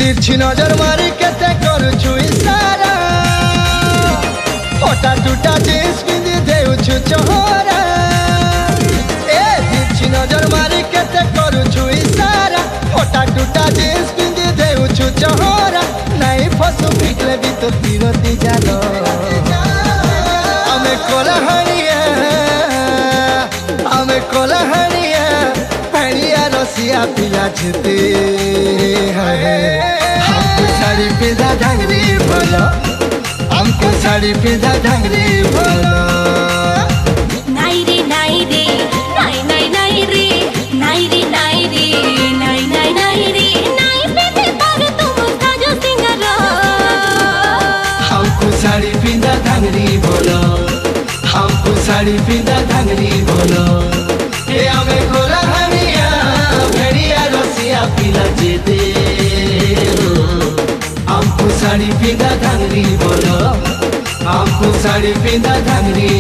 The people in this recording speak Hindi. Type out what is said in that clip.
तिरछी नजर मारी केते करुछु इशारा फटा टूटा जींस पिंदी देउछु चोहरा ए तिरछी नजर मारी केते करुछु इशारा फटा टूटा जींस पिंदी देउछु चोहरा नहीं फसु फिकले भी तो तीरती जानो हमें कोलाहनिया हनिया रसिया पिला छते हमको साड़ी पिदा ढंगरी बोलो हमको साड़ी पिदा ढंगरी बोलो नाई रे नाई रे नाई नाई नाई रे नाई रे नाई रे नाई नाई नाई रे नाई पे पर तुम साजो सिंगारो हमको साड़ी पिदा ढंगरी बोलो हमको साड़ी पिदा ढंगरी बोलो ए हमें कोलाहनिया भेड़िया रसिया पिला जेते हमको साड़ी पिदा ढंगरी बोलो हमको साड़ी पिदा ढंगरी